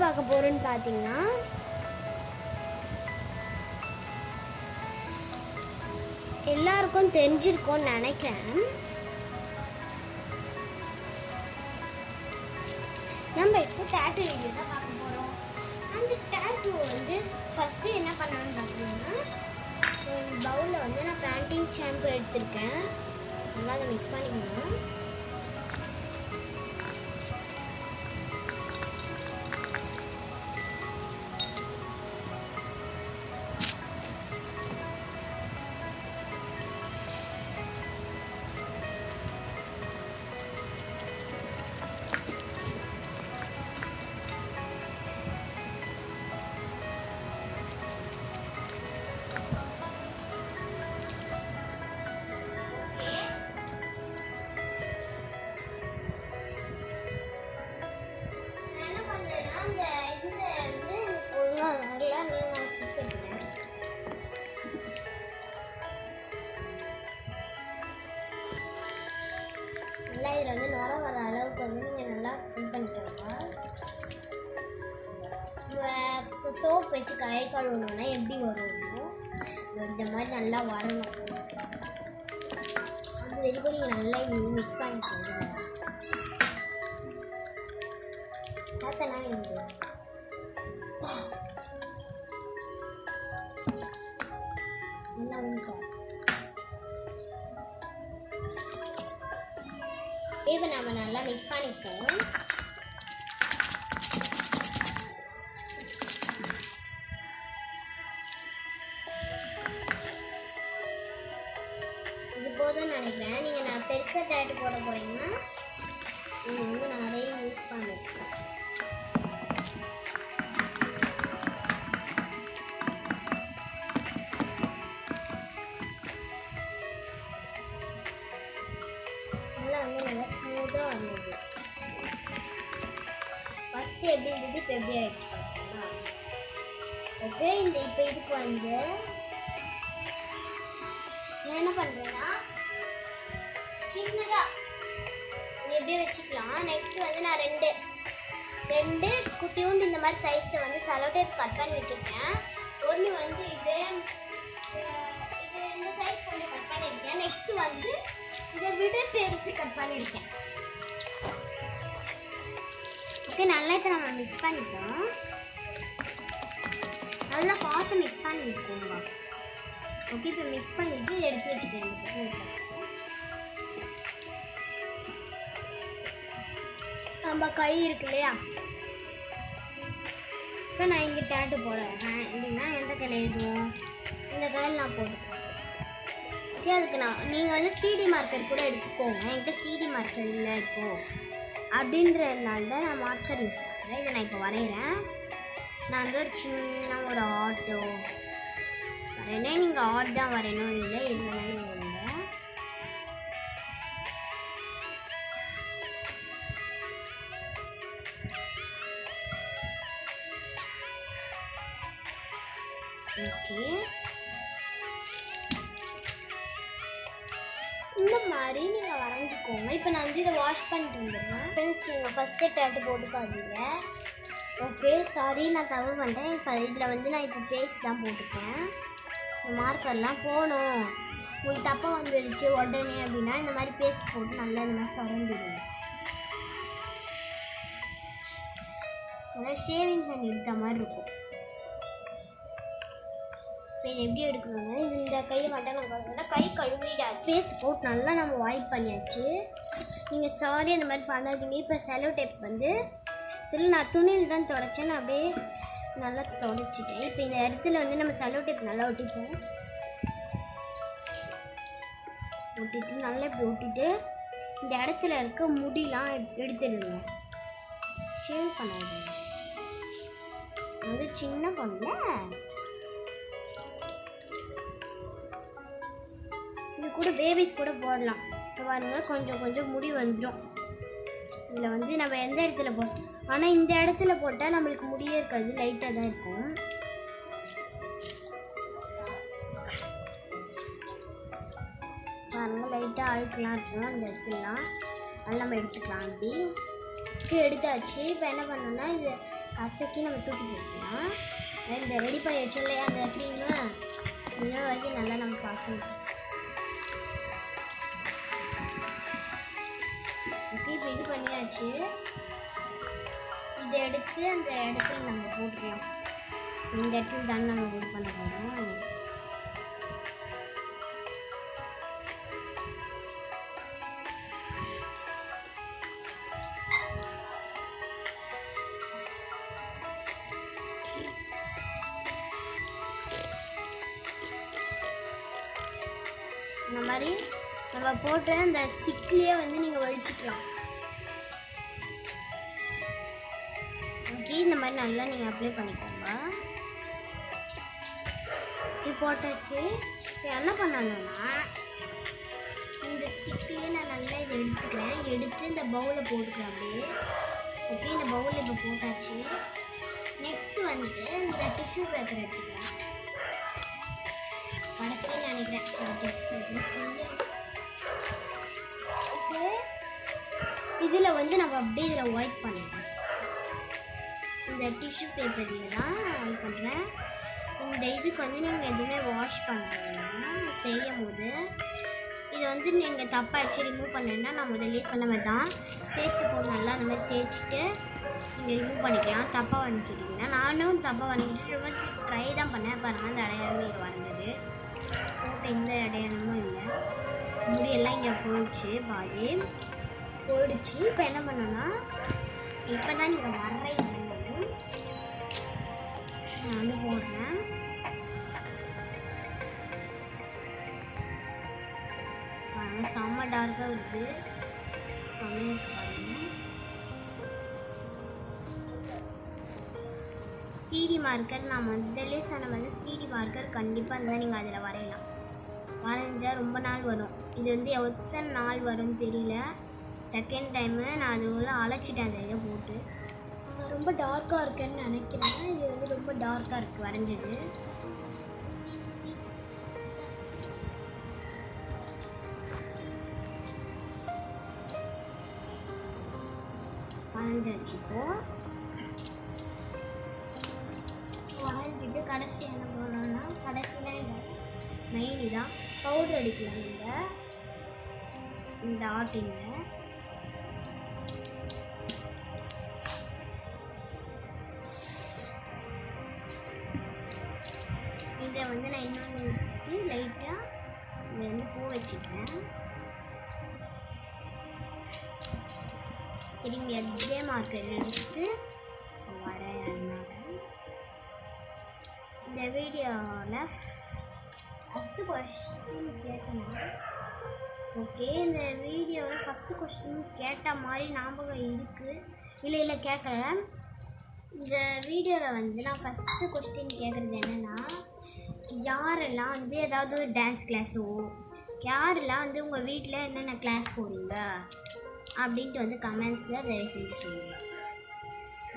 பார்க்க போகிறோன்னு பார்த்தீங்கன்னா எல்லாருக்கும் தெரிஞ்சிருக்கும்னு நினைக்கிறேன். நம்ம இப்போ டேட்டூ வீடியோ தான் பார்க்க போகிறோம். அந்த டேட்டூ வந்து ஃபஸ்ட்டு என்ன பண்ணணும்னு பார்த்தீங்கன்னா பவுலில் வந்து நான் பேண்டிங் ஷாம்பு எடுத்திருக்கேன். நல்லா அதை மிக்ஸ் பண்ணிக்கணும். நல்லா இதில் வந்து நுர வர அளவுக்கு வந்து நீங்கள் நல்லா இது பண்ணிக்கோங்க. சோப் வச்சு கை கழுவணுன்னா எப்படி வருமோ இந்த மாதிரி நல்லா வரணும். அது வரைக்கும் நீங்கள் நல்லா மிக்ஸ் பண்ணிக்கோங்க. பார்த்தனா எனக்கு என்ன ஊட்டும். இப்போ நம்ம நல்லா மிக்ஸ் பண்ணிப்போம். இது போதும்னு நினைக்கிறேன். நீங்கள் நான் பெருசாக டேட்டு போட போகிறீங்கன்னா நீங்கள் வந்து நிறைய யூஸ் பண்ணிக்கலாம். நல்லா ஸ்மூத்தாக வந்தது. ஃபஸ்ட்டு எப்படி இருந்தது, இப்போ எப்படி ஆகிடுச்சு பார்த்தீங்கன்னா. ஓகே, இப்போ இதுக்கு வந்து நான் என்ன பண்ணுறேன்னா சின்னதாக எப்படியே வச்சுக்கலாம். நெக்ஸ்ட்டு வந்து நான் ரெண்டு குட்டியூண்டு இந்த மாதிரி சைஸை வந்து செலோ டேப் கட் பண்ணி வச்சுருக்கேன். ஒன்று வந்து இது இந்த சைஸ் கொஞ்சம் கட் பண்ணியிருக்கேன். நெக்ஸ்ட்டு வந்து இதை விட பெருசு கட் பண்ணியிருக்கேன். ஓகே, நல்லா இப்போ நம்ம மிக்ஸ் பண்ணிட்டோம். நல்லா பார்த்து மிக்ஸ் பண்ணிக்கோங்க. ஓகே, இப்போ மிக்ஸ் பண்ணிவிட்டு எடுத்து வச்சுட்டேன். நம்ம கை இருக்கு இல்லையா, இப்போ நான் இங்கே டேட்டு போடுறேன் அப்படின்னா எந்த கையில் எழுதுவோம், இந்த கையில் நான் போட்டுக்கிறேன். ஓகே, அதுக்கு நீங்கள் வந்து சிடி மார்க்கர் கூட எடுத்துக்கோங்க. என்கிட்ட சிடி மார்க்கர் இல்லை இப்போது அப்படின்றதுனால தான் நான் மார்க்கர் யூஸ் பண்ணுறேன். இதை நான் இப்போ வரைகிறேன். நான் வந்து ஒரு சின்ன ஒரு ஆட்டோ வரையணே. நீங்கள் ஆட் தான் வரையணும், இல்லை எது வேணாலும் வருங்க. ஓகே, இந்த மாதிரி நீங்கள் வரைஞ்சிக்கோங்க. இப்போ நான் வந்து இதை வாஷ் பண்ணிட்டு வந்துடுறேன். ஃப்ரெண்ட்ஸ், நீங்கள் ஃபஸ்ட்டு டேட்டு போட்டுக்காதீங்க. ஓகே, சாரி, நான் தவறு பண்ணுறேன். இப்போ இதில் வந்து நான் இப்போ பேஸ்ட் தான் போட்டுப்பேன். இந்த மார்க்கர்லாம் போகணும். உங்களுக்கு தப்பாக வந்துடுச்சு உடனே அப்படின்னா இந்த மாதிரி பேஸ்ட் போட்டு நல்லா இந்த மாதிரி சுரண்டிடுங்க. நல்லா ஷேவிங் பண்ணி எடுத்த மாதிரி இருக்கும். இப்போ இது எப்படி எடுக்கணும்னா இந்த கையை மட்டும் நம்ம கை கழுவிட பேஸ்ட் போட்டு நல்லா நம்ம வாய்ப் பண்ணியாச்சு. நீங்கள் சாரி அந்த மாதிரி பண்ணாதீங்க. இப்போ செலோ டேப் வந்து இதில் நான் துணியில் தான் துடைச்சேன். நான் அப்படியே நல்லா துடைச்சிட்டேன். இப்போ இந்த இடத்துல வந்து நம்ம செலோ டேப் நல்லா ஒட்டிப்போம். ஒட்டிட்டு நல்லா இப்படி ஒட்டிட்டு இந்த இடத்துல இருக்க முடியெலாம் எடுத்துடுங்க. ஷேவ் பண்ணாதீங்க. அது சின்ன பொண்ணு. இது கூட பேபிஸ் கூட போடலாம். பாருங்கள், கொஞ்சம் கொஞ்சம் முடி வந்துடும். இதில் வந்து நம்ம எந்த இடத்துல ஆனால் இந்த இடத்துல போட்டால் நம்மளுக்கு முடியே இருக்காது, லைட்டாக தான் இருக்கும். பாருங்கள், லைட்டாக அழுக்கெலாம் இருக்கும் அந்த இடத்துலலாம். அது நம்ம எடுத்துக்கலாம். அப்படி எடுத்தாச்சு. இப்போ என்ன பண்ணணும்னா இது கசக்கி நம்ம தூக்கி போட்டுக்கலாம். இந்த ரெடி பண்ணி வச்சோம் இல்லையா அந்த க்ரீமு இதை வச்சு நல்லா நம்ம பாசம். ஓகே, இப்போ இது பண்ணியாச்சு. இதை எடுத்து அந்த இடத்துல நம்ம போட்டுக்கலாம். இந்த இடத்துல தான் நம்ம இது பண்ண போகிறோம். இந்த மாதிரி நம்ம போட்டு அந்த ஸ்டிக்லேயே வந்து நீங்கள் வடிச்சிக்கலாம். ஓகே, இந்த மாதிரி நல்லா நீங்கள் அப்ளை பண்ணிக்கோங்க. இது போட்டாச்சு. இப்போ என்ன பண்ணணும்னா இந்த ஸ்டிக்லேயே நான் நல்லா இதை எடுத்துக்கிறேன். எடுத்து இந்த பவுலில் போட்டுக்கிறேன் அப்படியே. ஓகே, இந்த பவுலில் இப்போ போட்டாச்சு. நெக்ஸ்ட்டு வந்துட்டு இந்த டிஷ்யூ பேப்பர் எடுத்துக்கிறேன். கடைசியாக நினைக்கிறேன். ஓகே, இதில் வந்து நம்ம அப்படியே இதில் ஒயிட் பண்ணிக்கலாம். இந்த டிஷ்யூ பேப்பரில் தான் ஒயிட் பண்ணுறேன். இந்த இதுக்கு வந்து நீங்கள் எதுவுமே வாஷ் பண்ணுறீங்கன்னா செய்யும் போது இதை வந்து நீங்கள் தப்பாகிடுச்சு ரிமூவ் பண்ணீங்கன்னா நான் முதல்ல சொன்ன மாதிரி தான் பேஸ்ட்டு போட்டு நல்லா அந்த மாதிரி தேய்ச்சிட்டு நீங்கள் ரிமூவ் பண்ணிக்கலாம். தப்பாக வரைஞ்சிட்டிங்கன்னா நானும் தப்பாக வரைஞ்சிட்டு ரொம்ப ட்ரை தான் பண்ணேன். பாருங்கள் அந்த அடையாளமே இது வரைஞ்சது போட்ட எந்த அடையாளமும் இல்லை. முடியெல்லாம் இங்கே போயிடுச்சு, பாதி போயிடுச்சு. இப்போ என்ன பண்ணோன்னா இப்போ தான் நீங்கள் வரைய நான் வந்து போடுறேன். செம்ம டார்க்காக இருக்குது, செம்மையாக இருக்கு பாருங்க. சிடி மார்க்கர் நான் முதல்ல சொன்ன மாதிரி சிடி மார்க்கர் கண்டிப்பாக இருந்தால் நீங்கள் அதில் வரையலாம். வரைஞ்சால் ரொம்ப நாள் வரும். இது வந்து எத்தனை நாள் வரும்னு தெரியல. செகண்ட் டைமு நான் அது உள்ள அழைச்சிட்டேன் அந்த இதை போட்டு. நான் ரொம்ப டார்க்காக இருக்கேன்னு நினைக்கிறேன். இது வந்து ரொம்ப டார்க்காக இருக்குது வரைஞ்சது. வரைஞ்சாச்சு. வரைஞ்சிட்டு கடைசி என்ன போனோம்னா கடைசியில் மெயின் இதான் பவுடர் அடிக்கலாம். இந்த ஆட்டினில் இதை வந்து நான் இன்னொன்று வச்சுட்டு லைட்டாக இதை வந்து பூ வச்சுக்கிறேன். திரும்பி அதே மார்க்கர் எடுத்து வரையறேன். இந்த வீடியோவில் ஃபஸ்ட்டு கொஸ்டின் கேட்டேன். ஓகே, இந்த வீடியோவில் ஃபஸ்ட்டு கொஸ்டின் கேட்ட மாதிரி ஞாபகம் இருக்குது. இல்லை கேட்கல. இந்த வீடியோவில் வந்து நான் ஃபஸ்ட்டு கொஸ்டின் கேட்குறது என்னென்னா யாரெல்லாம் வந்து ஏதாவது ஒரு டான்ஸ் கிளாஸோ யாரெல்லாம் வந்து உங்கள் வீட்டில் என்னென்ன கிளாஸ் போகிறீங்க அப்படின்ட்டு வந்து கமெண்ட்ஸில் தயவு செஞ்சு சொல்லுங்கள்.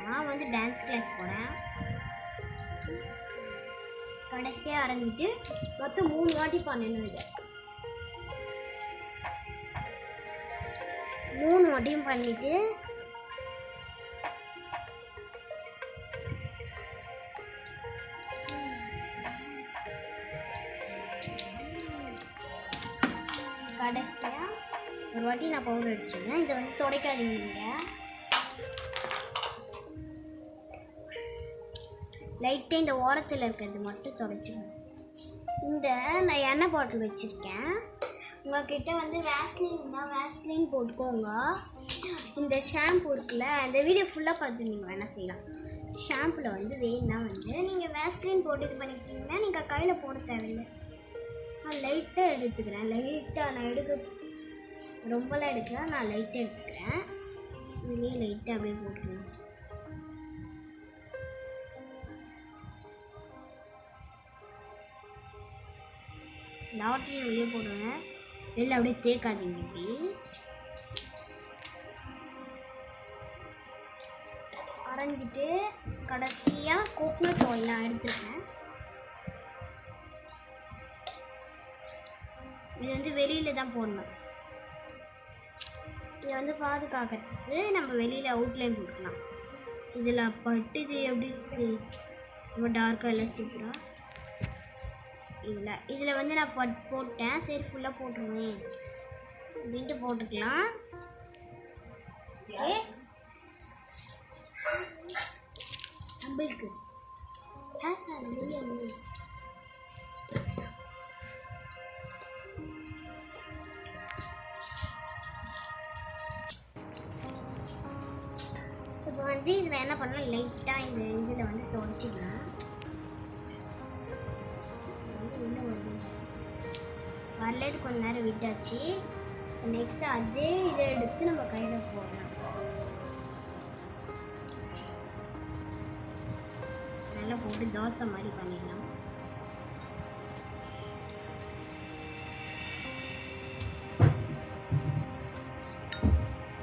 நான் வந்து டான்ஸ் கிளாஸ் போகிறேன். கடைசியாக ஆரம்பிட்டு மொத்தம் 3 வாட்டி பண்ணணும். இதை 3 வாட்டியும் பண்ணிவிட்டு கடைசியாக ஒரு வாட்டி நான் பவுடர் அடிச்சிடுறேன். இதை வந்து துடைக்காதீங்க. லைட்டாக இந்த ஓரத்தில் இருக்கிறது மட்டும் துடைச்சிடுங்க. இந்த நான் எண்ணெய் பாட்டில் வச்சுருக்கேன். உங்கள்கிட்ட வந்து வேஸ்லின் போட்டுக்கோங்க. இந்த ஷாம்பு இருக்குல்ல, இந்த வீடியோ ஃபுல்லாக பார்த்து நீங்கள் வேணால் செய்யலாம். ஷாம்பில் வந்து வேணுன்னா வந்து நீங்கள் வேஸ்லின் போட்டு இது பண்ணிக்கிட்டிங்கன்னா நீங்கள் கையில் போட தேவையில்லை. நான் லைட்டாக எடுத்துக்கிறேன். லைட்டாக நான் ரொம்பலாம் எடுக்கலாம். நான் லைட்டாக எடுத்துக்கிறேன். இதுலேயே லைட்டாக அப்படியே போட்டுருவேன். லாட்ரியை வெளியே போடுவேன். வெளில அப்படியே தேக்காதீங்க. இப்படி அரைஞ்சிட்டு கடைசியாக கோகனட் ஆயில் நான் எடுத்துருக்கேன். இது வந்து வெளியில் தான் போடணும். இதை வந்து பாதுகாக்கிறதுக்கு நம்ம வெளியில் அவுட்லைன் போட்டுக்கலாம். இதில் பட்டுது எப்படி இருக்கு, ரொம்ப டார்க்காக இல்லை சூப்பராக. இதில் வந்து நான் போட்டேன். சரி ஃபுல்லாக போட்டுருவேன் அப்படின்ட்டு போட்டுக்கலாம். ஓகே நம்மளுக்கு இப்போ வந்து இதில் என்ன பண்ணலாம், லைட்டாக இந்த இதில் வந்து துடைச்சிக்கலாம். வரல, இது கொஞ்ச நேரம் விட்டாச்சு. நெக்ஸ்ட் அதே இதை எடுத்து நம்ம கையில் போடலாம். நல்லா போட்டு தோசை மாதிரி பண்ணிடலாம்.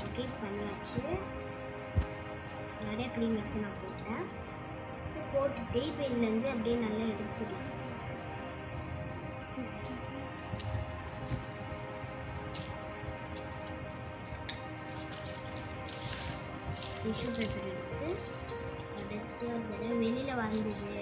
ஓகே பண்ணியாச்சு. நிறைய க்ரீம் எடுத்து நான் போட்டுட்டு இப்போ இதுலேருந்து அப்படியே நல்லா எடுத்துடுது. டிஷ்யூ பேப்பர் எடுத்து கடைசியாக வெளியில் வந்தது.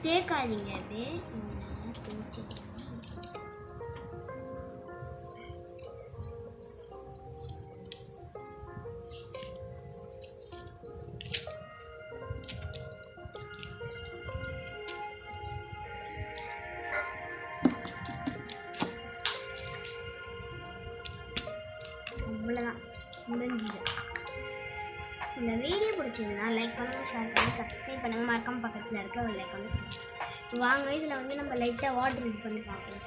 தேக்காதீங்க, அப்படியே தேய்ச்சிட்டு அவ்வளோதான், முடிஞ்சுது. இந்த வீடியோ பிடிச்சிருந்தா லைக் பண்ணுங்கள், ஷேர் பண்ணுங்கள், சப்ஸ்கிரைப் பண்ணுங்கள், மறக்காம பக்கத்தில் இருக்க ஒரு லைக் பண்ணுங்கள். வாங்க இதில் வந்து நம்ம லைட்டாக வாட்டர் இது பண்ணி பார்க்கலாம்.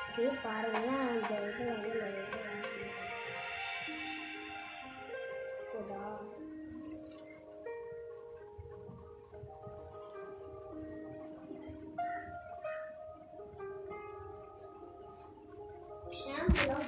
ஓகே பாருங்கன்னா இந்த இது வந்து ஷாம்புலாம்